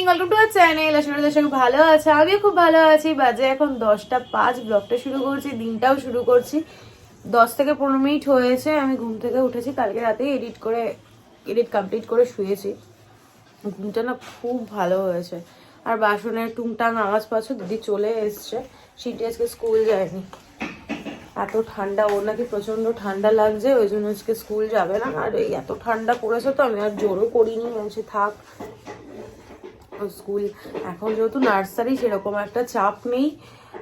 Welcome to our channel. আশা করি সবাই ভালো আছে, আমিও খুব ভালো আছি। বাজে এখন 10টা 5, ব্লগটা শুরু করছি, দিনটাও শুরু করছি। 10 থেকে 15 মিনিট হয়েছে আমি ঘুম থেকে উঠেছি। কালকে রাতেই এডিট কমপ্লিট করে শুয়েছি। ঘুমটা না খুব ভালো হয়েছে। আর বাসনের টুংটাং আওয়াজ পাচ্ছ, দিদি চলে এসছে। সিটি আজকে স্কুল যায়নি, এত ঠান্ডা, ওর নাকি প্রচন্ড ঠান্ডা লাগছে, ওই জন্য আজকে স্কুল যাবে না। আর এই এত ঠান্ডা পড়েছে তো আমি আর জোরও করিনি, বলছি থাক স্কুল। এখন যেহেতু নার্সারি সেরকম একটা চাপ নেই,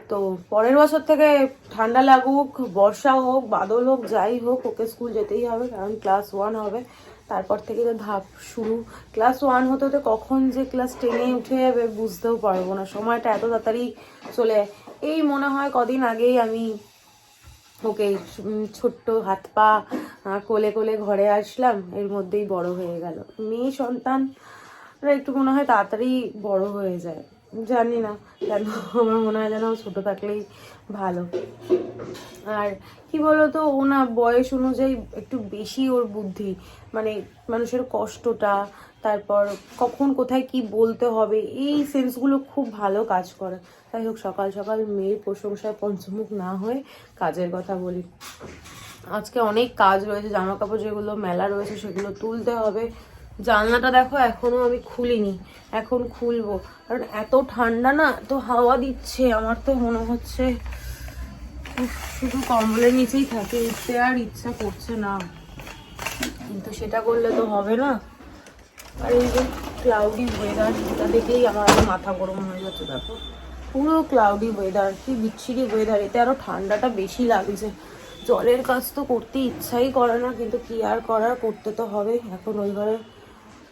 তো পরের বছর থেকে ঠান্ডা লাগুক, বর্ষা হোক, বাদল হোক, যাই হোক, ওকে স্কুল যেতেই হবে। কারণ ক্লাস 1 হবে, তারপর থেকে তো ধাপ শুরু। ক্লাস 1 হতে হতে কখন যে ক্লাস 10-এ উঠে যাবে বুঝতেও পারবো না, সময়টা এত তাড়াতাড়ি চলে। এই মনে হয় কদিন আগেই আমি ওকে ছোট্ট হাত পা কোলে কোলে ঘরে আসলাম, এর মধ্যেই বড় হয়ে গেল। মেয়ে সন্তান একটু মনে হয় তাড়াতাড়ি বড় হয়ে যায়, জানি না কেন, আমার মনে হয় যেন ছোট থাকলেই ভালো। আর কি বলতো, ও না বয়স অনুযায়ী একটু বেশি ওর বুদ্ধি, মানে মানুষের কষ্টটা, তারপর কখন কোথায় কি বলতে হবে, এই সেন্সগুলো খুব ভালো কাজ করে। তাই হোক, সকাল সকাল মেয়ের প্রশংসায় পঞ্চমুখ না হয়ে কাজের কথা বলি। আজকে অনেক কাজ রয়েছে, জামা কাপড় যেগুলো মেলা রয়েছে সেগুলো তুলতে হবে। জানলাটা দেখো এখনো আমি খুলিনি, এখন খুলবো। কারণ এত ঠান্ডা না, এত হাওয়া দিচ্ছে, আমার তো মনে হচ্ছে শুধু কম্বলের নিচেই থাকে, উঠতে আর ইচ্ছা করছে না। কিন্তু সেটা করলে তো হবে না। আর এই যে ক্লাউডি ওয়েদার, এটা দেখেই আমার আরো মাথা গরম হয়ে যাচ্ছে। দেখো পুরো ক্লাউডি ওয়েদার, কি বিচ্ছিরি ওয়েদার, এতে আরো ঠান্ডাটা বেশি লাগছে। জলের কাজ তো করতে ইচ্ছাই করে না, কিন্তু কি আর করার, করতে তো হবে। এখন ওই ঘরে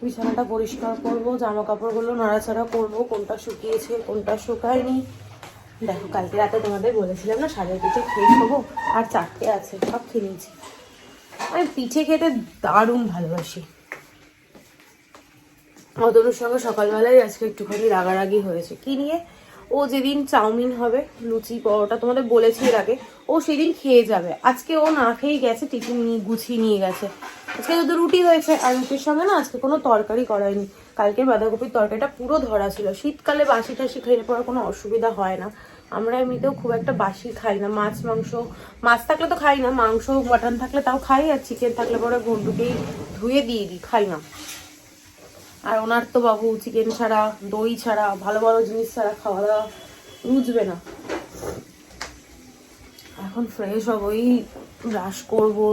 বিছানাটা পরিষ্কার করবো, জামা কাপড়গুলো নাড়াচাড়া করবো, কোনটা শুকিয়েছে কোনটা শুকায়নি। দেখো কালকে রাতে তোমাদের বলেছিলাম না সাড়ে পিঠে খেয়ে খাবো, আর 4টে আছে, সব খেয়ে নিয়েছি। আমি পিঠে খেতে দারুণ ভালোবাসি। অতনুর সঙ্গে সকালবেলায় আজকে একটুখানি রাগারাগি হয়েছে। কি নিয়ে? ও যেদিন চাউমিন হবে, লুচি পরোটা তোমাদের বলেছি এর আগে, ও সেদিন খেয়ে যাবে। আজকে ও না খেয়ে গেছে, টিফিন নিয়ে গুছিয়ে নিয়ে গেছে। আজকে যদি রুটি হয়েছে, আর রুটির সঙ্গে না আজকে কোনো তরকারি করায়নি। কালকের বাঁধাকপির তরকারিটা পুরো ধরা ছিল। শীতকালে বাসি টাসি খেলে পরে কোনো অসুবিধা হয় না। আমরা এমনিতেও খুব একটা বাসি খাই না। মাছ মাংস, মাছ থাকলে তো খাই না, মাংস মাটন থাকলে তাও খাই, আর চিকেন থাকলে পরে ঘন্টুকেই ধুয়ে দিয়ে দিই, খাই না। আর ওনার তো বাবু চিকেন ছাড়া, দই ছাড়া, ভালো ভালো জিনিস ছাড়া খাওয়া দাওয়া রুচবে না। এখন ফ্রেশ হবো, এই ব্রাশ করবো,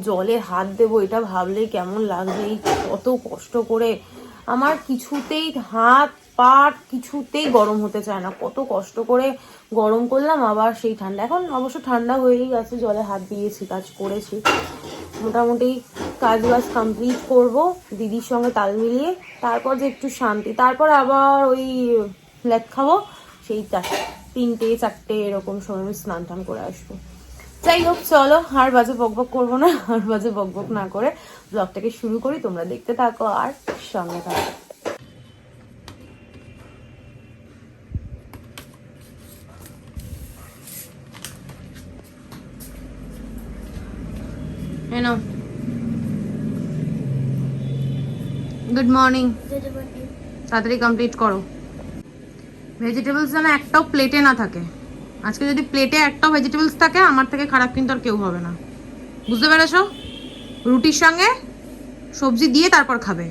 জলে হাত দেবো, এটা ভাবলেই কেমন লাগছে। এই কত কষ্ট করে আমার কিছুতেই হাত পা কিছুতেই গরম হতে চায় না, কত কষ্ট করে গরম করলাম, আবার সেই ঠান্ডা। এখন অবশ্য ঠান্ডা হয়েই গেছে, জলে হাত দিয়েছি, কাজ করেছি, মোটামুটি কাজ বাজ কমপ্লিট করবো দিদির সঙ্গে তাল মিলিয়ে। তারপর যে একটু শান্তি, তারপর আবার ওই লেট খাবো, সেই 3টে 4টে এরকম সময় আমি স্নান টান করে আসবো। যাই হোক, চলো আর বাজে বকবক করবো না, আর বাজে বকবক না করে ব্লগটাকে শুরু করি। তোমরা দেখতে থাকো আর সঙ্গে থাকো। গুড মর্নিং, তাড়াতাড়ি কমপ্লিট করো। ভেজিটেবলস যেন একটাও প্লেটে না থাকে। আজকে যদি প্লেটে একটাও ভেজিটেবলস থাকে, আমার থেকে খারাপ কিন্তু আর কেউ হবে না, বুঝতে পেরেছো? রুটির সঙ্গে সবজি দিয়ে তারপর খাবে।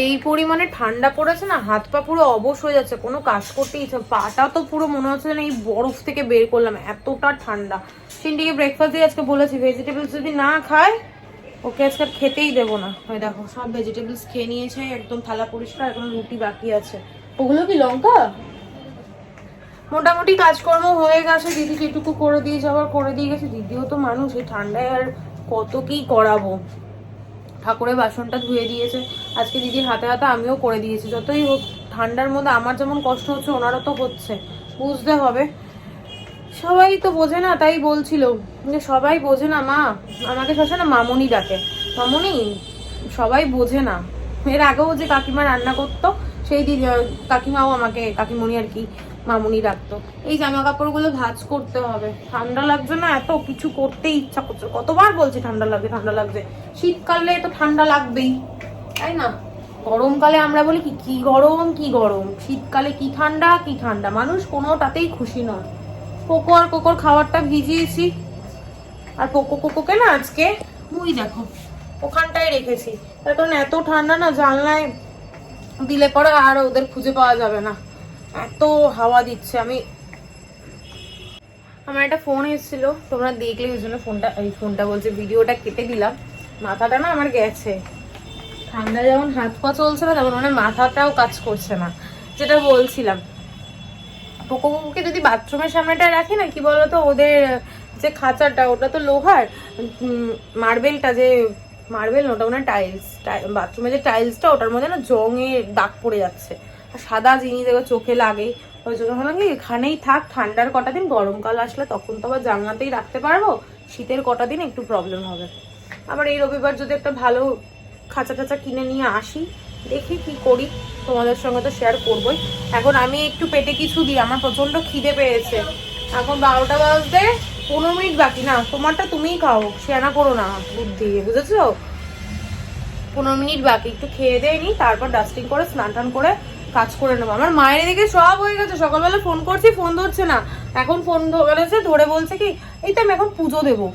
এই পরিমাণে ঠান্ডা পড়েছে না, হাত পা পুরো অবশ হয়ে যাচ্ছে, কোনো কাজ করতে ইচ্ছা, পাটা তো পুরো মনে হচ্ছে না এই বরফ থেকে বের করলাম, এতটা ঠান্ডা। সিন্ডিকে ব্রেকফাস্ট দিয়ে আজকে বলেছি ভেজিটেবলস যদি না খায় ওকে আজকে খেতেই দেবো না। ওই দেখো সব ভেজিটেবলস খেয়ে নিয়েছে, একদম থালা পরিষ্কার, এখন রুটি বাকি আছে। ওগুলো কি লঙ্কা? মোটামুটি কাজকর্ম হয়ে গেছে, দিদি যেটুকু করে দিয়ে যাওয়ার করে দিয়ে গেছে। দিদিও তো মানুষ, এই ঠান্ডায় আর কত কি করাবো। ঠাকুরের বাসনটা ধুয়ে দিয়েছে আজকে দিদির হাতে হাতে, আমিও করে দিয়েছি। যতই হোক ঠান্ডার মধ্যে আমার যেমন কষ্ট হচ্ছে ওনারও তো হচ্ছে, বুঝতে হবে। সবাই তো বোঝে না, তাই বলছিল যে সবাই বোঝে না মা, আমাকে সবসময় না মামনি ডাকে, মামনি, সবাই বোঝে না। এর আগেও যে কাকিমা রান্না করতো সেই দিন কাকিমাও আমাকে কাকিমণি আর কি মামনি ডাকতো। এই জামা কাপড়গুলো ভাঁজ করতে হবে, ঠান্ডা লাগছে না, এত কিছু করতে ইচ্ছা করছে। কতবার বলছি ঠান্ডা লাগছে ঠান্ডা লাগছে, শীতকালে তো ঠান্ডা লাগবেই, তাই না? গরমকালে আমরা বলি কি কি গরম কি গরম, শীতকালে কি ঠান্ডা কি ঠান্ডা, মানুষ কোনোটাতেই খুশি নয়। কোকো আর কোকোর খাবারটা ভিজিয়েছি, আর কোকোকে না আজকে মুই দেখো ওখানটায় রেখেছি, তার কারণ এত ঠান্ডা না, জানলায় দিলে পরে আর ওদের খুঁজে পাওয়া যাবে না, এত হাওয়া দিচ্ছে। আমার একটা ফোন এসেছিল, তোমরা দেখলে ওই জন্য ফোনটা বলছে ভিডিওটা কেটে দিলাম। মাথাটা না আমার গেছে, ঠান্ডা যেমন হাত পা চলছে না, তেমন মানে মাথাটাও কাজ করছে না। যেটা বলছিলাম, কোকোকে যদি বাথরুমের সামনেটা রাখি না, কি বলতো, ওদের যে খাঁচাটা ওটা তো লোহার, মার্বেলটা যে মার্বেল ওটা মানে টাইলস, বাথরুমে যে টাইলসটা ওটার মধ্যে না জংয়ের দাগ পড়ে যাচ্ছে, আর সাদা জিনিস দেখো চোখে লাগে। ওই জন্য হলাম কি এখানেই থাক ঠান্ডার কটা দিন, গরমকাল আসলে তখন তো আবার জানলাতেই রাখতে পারবো, শীতের কটা দিন একটু প্রবলেম হবে। আবার এই রবিবার যদি একটা ভালো খাঁচা টাচা কিনে নিয়ে আসি, দেখি কি করি, তোমাদের সঙ্গে তো শেয়ার করবোই। এখন আমি একটু পেটে কিছু দিই, আমার প্রচন্ড খিদে পেয়েছে। এখন 12টা বাজতে 15 মিনিট বাকি, না তোমারটা তুমিই খাও, শেয়ানা করো না বুদ্ধি, বুঝেছো? 15 মিনিট বাকি, একটু খেয়ে দিয়ে নি, তারপর ডাস্টিং করে স্নান টান করে কাজ করে নেবো। আমার মায়ের দিকে সব হয়ে গেছে, সকালবেলা ফোন করছি ফোন ধরছে না, এখন ফোন ধরে বলছে কি এই তো আমি এখন পুজো দেবো।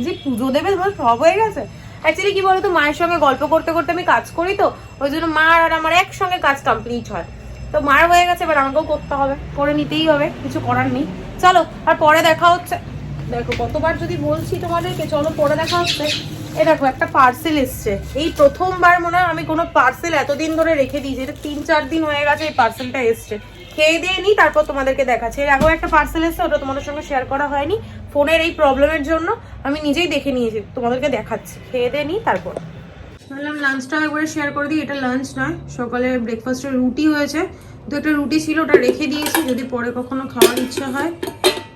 যে পুজো দেবে, তোমার সব হয়ে গেছে। অ্যাকচুয়ালি কি বলতো, মায়ের সঙ্গে গল্প করতে করতে আমি কাজ করি, তো ওই জন্য মার আর আমার একসঙ্গে কাজ কমপ্লিট হয়। তো মার হয়ে গেছে, এবার আমাকেও করতে হবে, করে নিতেই হবে, কিছু করার নেই। চলো আর পরে দেখা হচ্ছে। দেখো কতবার যদি বলছি তোমাদেরকে চলো পরে দেখা হচ্ছে। এ দেখো একটা পার্সেল এসছে, এই প্রথমবার মনে হয় আমি কোনো পার্সেল এতদিন ধরে রেখে দিয়েছি, এটা 3-4 দিন হয়ে গেছে এই পার্সেলটা এসছে। খেয়ে দিয়ে নি, তারপর তোমাদেরকে দেখাচ্ছি। এর আগেও একটা পার্সেল এসছে, ওটা তোমাদের সঙ্গে শেয়ার করা হয়নি ফোনের এই প্রবলেমের জন্য, আমি নিজেই দেখে নিয়েছি, তোমাদেরকে দেখাচ্ছি। খেয়ে দিয়ে নি তারপর বললাম লাঞ্চটা একবারে শেয়ার করে দিই। এটা লাঞ্চ নয়, সকালে ব্রেকফাস্টের রুটি হয়েছে, তো একটা রুটি ছিল ওটা রেখে দিয়েছি, যদি পরে কখনো খাওয়ার ইচ্ছা হয়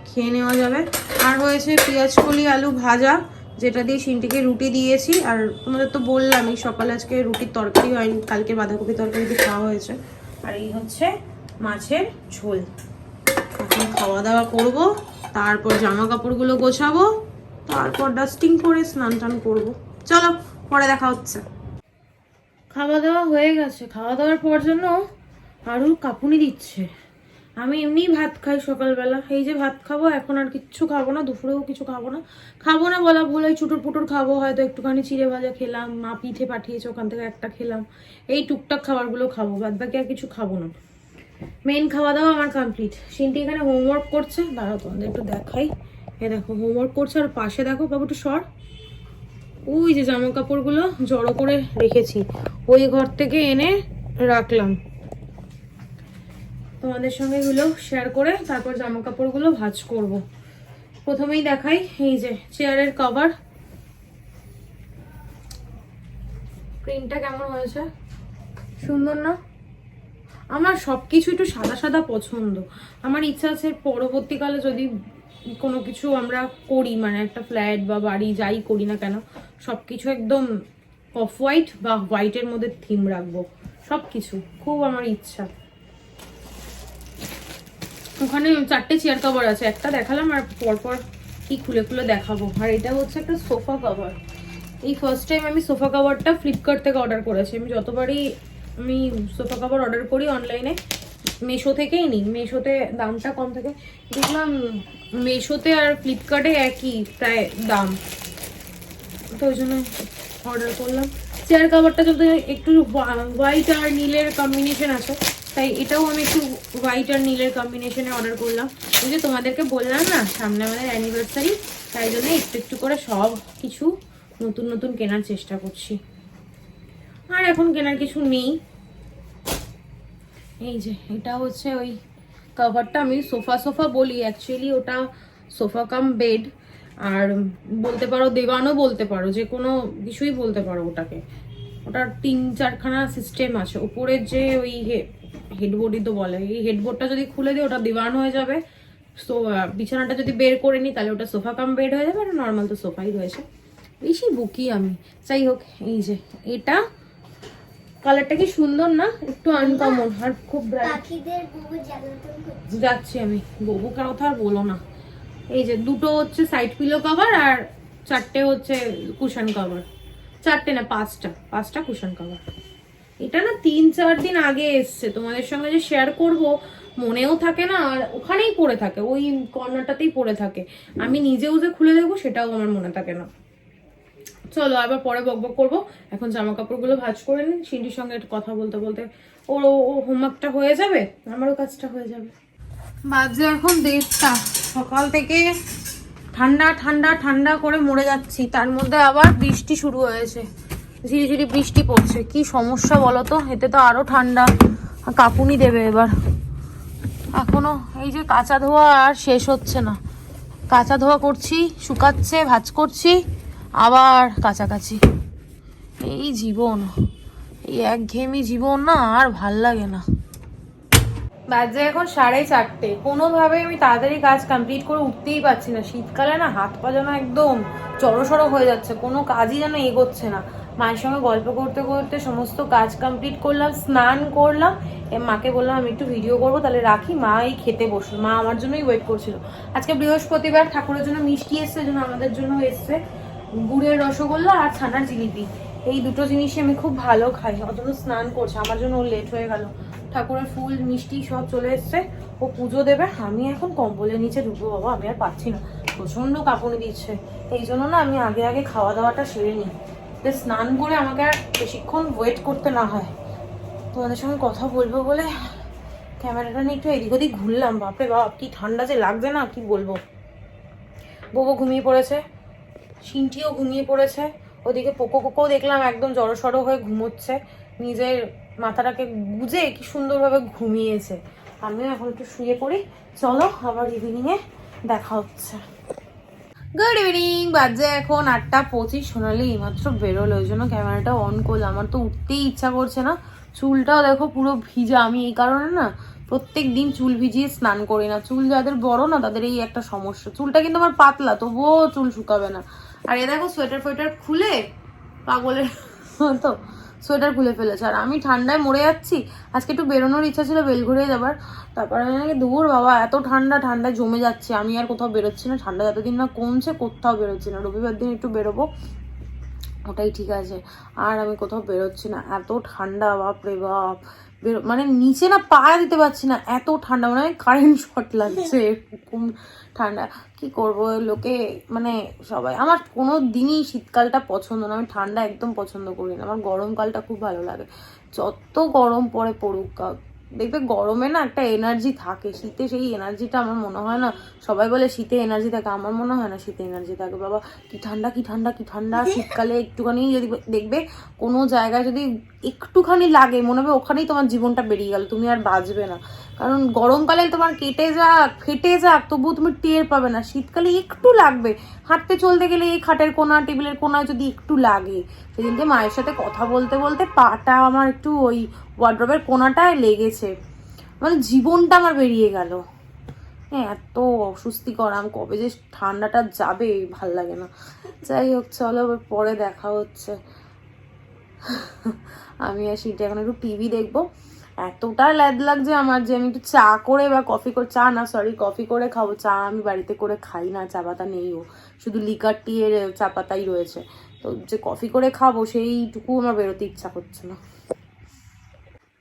খেয়ে নেওয়া যাবে। আর হয়েছে পেঁয়াজ কলি আলু ভাজা, যেটা দিয়ে সিনটিকে রুটি দিয়েছি। আর তোমাদের তো বললামই সকালে আজকে রুটির তরকারি হয়নি, কালকে বাঁধাকপি তরকারি দিয়ে খাওয়া হয়েছে। আর এই হচ্ছে মাছের ঝোল। এখন খাওয়া দাওয়া করব, তারপর জামা কাপড়গুলো গোছাবো, তারপর ডাস্টিং করে স্নান টান করবো। চলো পরে দেখা হচ্ছে। খাওয়া দাওয়া হয়ে গেছে, খাওয়া দাওয়ার পর জন্য আরও কাঁপুনি দিচ্ছে। আমি এমনি ভাত খাই সকালবেলা, এই যে ভাত খাবো, এখন আর কিচ্ছু খাবো না, দুপুরেও কিছু খাবো না বলা ভুল, ওই চুটুর পুটুর খাবো, হয়তো একটুখানি চিড়ে ভাজা খেলাম, মা পিঠে পাঠিয়েছে ওখান থেকে একটা খেলাম, এই টুকটাক খাবারগুলো খাবো, বাদ বাকি আর কিছু খাবো না। মেন খাওয়া দাওয়া আমার কমপ্লিট। সিনটি এখানে হোমওয়ার্ক করছে, দাঁড়াও তোমাদের একটু দেখাই। এ দেখো হোমওয়ার্ক করছে, আর পাশে দেখো বাবু একটু সর, ওই যে জামা কাপড়গুলো জড়ো করে রেখেছি, ওই ঘর থেকে এনে রাখলাম। তোমাদের সঙ্গে এগুলো শেয়ার করে তারপর জামা কাপড়গুলো ভাঁজ করব। প্রথমেই দেখাই এই যে চেয়ারের কভার, প্রিন্টটা কেমন হয়েছে, সুন্দর না? আমার সবকিছু একটু সাদা সাদা পছন্দ। আমার ইচ্ছা আছে পরবর্তীকালে যদি কোনো কিছু আমরা করি, মানে একটা ফ্ল্যাট বা বাড়ি যাই করি না কেন, সবকিছু একদম অফ হোয়াইট বা হোয়াইটের মধ্যে থিম রাখবো, সবকিছু খুব আমার ইচ্ছা। ওখানে 4টে চেয়ার কভার আছে, একটা দেখালাম আর পরপর কি খুলে খুলে দেখাবো। আর এটা হচ্ছে একটা সোফা কভার, এই ফার্স্ট টাইম আমি সোফা কভারটা ফ্লিপকার্ট থেকে অর্ডার করেছি। আমি যতবারই সোফা কভার অর্ডার করি অনলাইনে, মেশো থেকেই নিই, মেশোতে দামটা কম থাকে, দেখলাম মেশোতে আর ফ্লিপকার্টে একই প্রায় দাম, তো ওই জন্য অর্ডার করলাম। চেয়ার কভারটা যদি একটু হোয়াইট আর নীলের কম্বিনেশন আছে, তাই এটাও আমি একটু হোয়াইট আর নীলের কম্বিনেশনে অর্ডার করলাম। ওই যে তোমাদেরকে বললাম না সামনে আমাদের অ্যানিভার্সারি, তাই জন্য একটু একটু করে সব কিছু নতুন নতুন কেনার চেষ্টা করছি। আর এখন কেনার কিছু নেই। এই যে এটা হচ্ছে ওই কভারটা, আমি সোফা বলি, অ্যাকচুয়ালি ওটা সোফা কাম বেড, আর বলতে পারো দেওয়ানও বলতে পারো, যে কোনো কিছুই বলতে পারো ওটাকে। ওটার 3-4খানা সিস্টেম আছে, উপরের যে ওই হেডবোর্ডই তো বলে, এই হেডবোর্ডটা যদি খুলে দিই ওটা দিওয়ান হয়ে যাবে। সো বিছানাটা যদি বের করে নিই তাহলে ওটা সোফা কাম বেড হয়ে যাবে, আর নর্মাল তো সোফাই রয়েছে। বেশি বুকি আমি, যাই হোক। এই যে এটা কালারটা কি সুন্দর না, একটু আনকমন আর খুব ব্রাইট। যাচ্ছি আমি, বউকে কথা আর বলো না। এই যে দুটো হচ্ছে সাইড পিলো কভার, আর 4টে হচ্ছে কুশন কভার, 4টে না 5টা কুশন কভার। এটা না 3-4 দিন আগে এসছে, তোমাদের সঙ্গে যে শেয়ার করব মনেও থাকে না, আর ওখানেই পড়ে থাকে, ওই কর্নারটাতেই পড়ে থাকে। আমি নিজেও যে খুলে দেখবো সেটাও আমার মনে থাকে না। চলো আবার পরে বকবক করবো, এখন জামা কাপড়গুলো ভাঁজ করে নিন। সিন্ডির সঙ্গে একটু কথা বলতে বলতে ওর হোমওয়ার্কটা হয়ে যাবে, আমারও কাজটা হয়ে যাবে। বাজে এখন 1:30, সকাল থেকে ঠান্ডা ঠান্ডা ঠান্ডা করে মরে যাচ্ছি, তার মধ্যে আবার বৃষ্টি শুরু হয়েছে, ঝিরিঝিরি বৃষ্টি পড়ছে। কি সমস্যা বলো তো, এতে তো আরো ঠান্ডা, কাঁপুনি দেবে এবার। এখনো এই যে কাঁচা ধোয়া আর শেষ হচ্ছে না, কাঁচা ধোয়া করছি, শুকাচ্ছে, ভাঁজ করছি, আবার কাছাকাছি। এই জীবন, এই একঘেয়েমি জীবন না আর ভাল লাগে না। বাজে এখন 4:30, কোনোভাবে আমি তাড়াতাড়ি কাজ কমপ্লিট করে উঠতেই পারছি না। শীতকালে না হাত পা যেন একদম জড়সড়ো হয়ে যাচ্ছে, কোনো কাজই যেন এগোচ্ছে না। মায়ের সঙ্গে গল্প করতে করতে সমস্ত কাজ কমপ্লিট করলাম, স্নান করলাম, মাকে বললাম আমি একটু ভিডিও করবো, তাহলে রাখি। মা এই খেতে বসলো, মা আমার জন্যই ওয়েট করছিল। আজকে বৃহস্পতিবার, ঠাকুরের জন্য মিষ্টি এসছে, জন্য আমাদের জন্য এসছে গুড়ের রসগোল্লা আর ছানার জিলিপি। এই দুটো জিনিসই আমি খুব ভালো খাই। অতটা স্নান করছে, আমার জন্য ও লেট হয়ে গেল। ঠাকুরের ফুল মিষ্টি সব চলে এসছে, ও পুজো দেবে। আমি এখন কম্বলের নিচে ঢুকবো বাবা, আমি আর পাচ্ছি না, প্রচন্ড কাঁপুনি দিচ্ছে। এই জন্য না আমি আগে আগে খাওয়া দাওয়াটা সেরে নিই, স্নান করে আমাকে আর বেশিক্ষণ ওয়েট করতে না হয়। তোমাদের সঙ্গে কথা বলবো বলে ক্যামেরাটা নিয়ে একটু এদিক ওদিক ঘুরলাম। বাপরে বাপ কি ঠান্ডা যে লাগছে না, কি বলবো। বউও ঘুমিয়ে পড়েছে, সিনটিও ঘুমিয়ে পড়েছে, ওদিকে পোকো দেখলাম একদম জড়সড় হয়ে ঘুমোচ্ছে, নিজের মাথাটাকে গুজে কি সুন্দরভাবে ঘুমিয়েছে। আমিও এখন একটু শুয়ে পড়ি। চলো আবার ইভিনিংয়ে দেখা হচ্ছে। গুড ইভিনিং, বাজে এখন 8:25। সোনালি এইমাত্র বেরোলো, ওই জন্য ক্যামেরাটা অন করলাম। আমার তো উঠতেই ইচ্ছা করছে না। চুলটাও দেখো পুরো ভিজা, আমি এই কারণে না প্রত্যেক দিন চুল ভিজিয়ে স্নান করি না। চুল যাদের বড় না তাদের এই একটা সমস্যা। চুলটা কিন্তু আমার পাতলা, তবুও চুল শুকাবে না। আর এ দেখো সোয়েটার ফোয়েটার খুলে পাগলের তো সোয়েটার খুলে ফেলেছে, আর আমি ঠান্ডায় মরে যাচ্ছি। আজকে একটু বেরোনোর ইচ্ছা ছিল, বেলঘুরিয়ে যাবার, তারপরে আমি নাকি দূর বাবা এত ঠান্ডায় জমে যাচ্ছে, আমি আর কোথাও বেরোচ্ছি না। ঠান্ডা যতদিন না কমছে কোথাও বেরোচ্ছি না। রবিবার দিন একটু বেরোবো, ওটাই ঠিক আছে। আর আমি কোথাও বেরোচ্ছি না, এত ঠান্ডা, বাপরে বাপ। মানে নিচে না পা দিতে পারছি না, এত ঠান্ডা, মানে কারেন্ট শর্ট লাগছে এরকম ঠান্ডা। কি করবো, লোকে মানে সবাই, আমার কোনো দিনই শীতকালটা পছন্দ না, আমি ঠান্ডা একদম পছন্দ করি না। আমার গরমকালটা খুব ভালো লাগে, যত গরম পড়ে পড়ুক। দেখবে গরমে না একটা এনার্জি থাকে, শীতে সেই এনার্জিটা আমার মনে হয় না। সবাই বলে শীতে এনার্জি থাকে, আমার মনে হয় না শীতে এনার্জি থাকে। বাবা কি ঠান্ডা কি ঠান্ডা কি ঠান্ডা। শীতকালে একটুখানি যদি দেখবে কোনো জায়গায় যদি একটুখানি লাগে, মনে হবে ওখানেই তোমার জীবনটা বেরিয়ে গেল, তুমি আর বাঁচবে না। কারণ গরমকালে তোমার কেটে যাক ফেটে যাক তবুও তুমি টের পাবে না, শীতকালে একটু লাগবে। হাঁটতে চলতে গেলে এই খাটের কোনা টেবিলের কোনায় যদি একটু লাগে। সেদিনকে মায়ের সাথে কথা বলতে বলতে পাটা আমার একটু ওই ওয়ার্ড্রবের কোনাটায় লেগেছে, মানে জীবনটা আমার বেরিয়ে গেল। হ্যাঁ এত অস্বস্তিকর, আমি কবে যে ঠান্ডাটা যাবে ভাল লাগে না। যাই হোক চলো পরে দেখা হচ্ছে। আমি আর শীতে এখন একটু টিভি দেখবো। এতটা ল্যাদ লাগছে আমার যে আমি একটু চা করে বা কফি করে, কফি করে খাবো। চা আমি বাড়িতে করে খাই না, চা পাতা নেইও, শুধু লিকার টিয়ের চা পাতাই রয়েছে। তো যে কফি করে খাবো সেইটুকু আমার বেরোতে ইচ্ছা করছে না।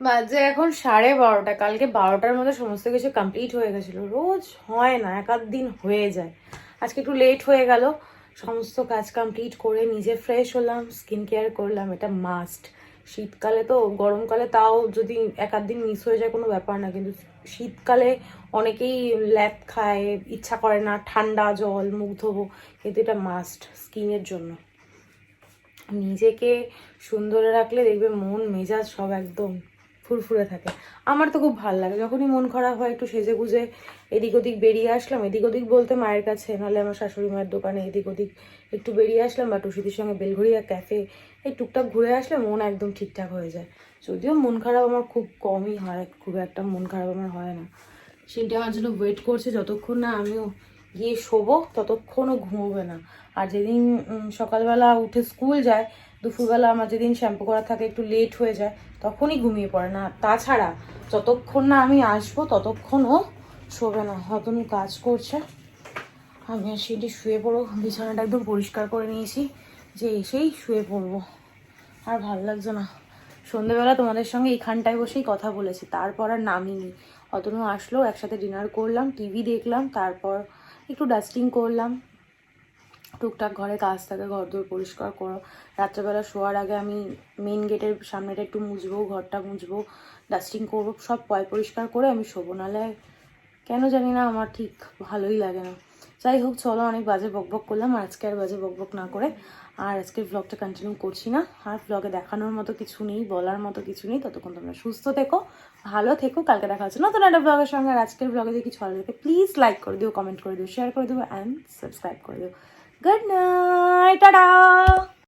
বাজে এখন 12:30, কালকে 12টার মধ্যে সমস্ত কিছু কমপ্লিট হয়ে গেছিলো। রোজ হয় না, এক আধ দিন হয়ে যায়। আজকে একটু লেট হয়ে গেল। সমস্ত কাজ কমপ্লিট করে নিজে ফ্রেশ হলাম, স্কিন কেয়ার করলাম, এটা মাস্ট। শীতকালে তো, গরমকালে তাও যদি এক আধ দিন মিস হয়ে যায় কোনো ব্যাপার না, কিন্তু শীতকালে অনেকেই ল্যাপ খায়, ইচ্ছা করে না ঠান্ডা জল মুখ ধোবো, কিন্তু এটা মাস্ট স্কিনের জন্য। নিজেকে সুন্দর রাখলে দেখবে মন মেজাজ সব একদম ফুরফুরে থাকে। আমার তো খুব ভালো লাগে যখনই মন খারাপ হয়, একটু সেজে গুজে এদিক ওদিক বেরিয়ে আসলাম। এদিক ওদিক বলতে মায়ের কাছে, নাহলে আমার শাশুড়ি মায়ের দোকানে এদিক ওদিক একটু বেরিয়ে আসলাম, বা টুসিদির সঙ্গে বেলঘড়িয়া ক্যাফে এই টুকটাক ঘুরে আসলে মন একদম ঠিকঠাক হয়ে যায়। যদিও মন খারাপ আমার খুব কমই হয়, খুব একটা মন খারাপ আমার হয় না। সিনটা আমার জন্য ওয়েট করছে, যতক্ষণ না আমিও গিয়ে শোবো ততক্ষণও ঘুমোবে না। আর যেদিন সকালবেলা উঠে স্কুল যায়, দুপুরবেলা আমার যেদিন শ্যাম্পু করা থাকে একটু লেট হয়ে যায়, তখনই ঘুমিয়ে পড়ে না। তাছাড়া যতক্ষণ না আমি আসবো ততক্ষণও শোবে না, হয়তো কাজ করছে। আমি আর সেটি শুয়ে পড়বো, বিছানাটা একদম পরিষ্কার করে নিয়েছি যে এসেই শুয়ে পড়বো। আর ভালো লাগছে না, সন্ধ্যেবেলা তোমাদের সঙ্গে এইখানটায় বসেই কথা বলেছি, তারপর আর নামিনি। অতনু আসলো, একসাথে ডিনার করলাম, টিভি দেখলাম, তারপর একটু ডাস্টিং করলাম, টুকটাক ঘরে কাজ থাকে, ঘর দোর পরিষ্কার করো। রাত্রেবেলা শোয়ার আগে আমি মেন গেটের সামনেটা একটু মুছবো, ঘরটা মুছবো, ডাস্টিং করবো, সব পরিষ্কার করে আমি শোবো। নাহলে কেন জানি না আমার ঠিক ভালোই লাগে না। যাই হোক, চলো, অনেক বাজে বকবক করলাম, আর আজকে আর বাজে বকবক না করে আর আজকের ব্লগটা কন্টিনিউ করছি না। আর ব্লগে দেখানোর মতো কিছু নেই, বলার মতো কিছু নেই। ততক্ষণ তোমরা সুস্থ থেকো, ভালো থেকো। কালকে দেখা হচ্ছে নতুন একটা ব্লগের সঙ্গে। আর আজকের ব্লগে যদি কিছু ভালো লাগে প্লিজ লাইক করে দিও, কমেন্ট করে দিও, শেয়ার করে দিও অ্যান্ড সাবস্ক্রাইব করে দিও। Good night, tata.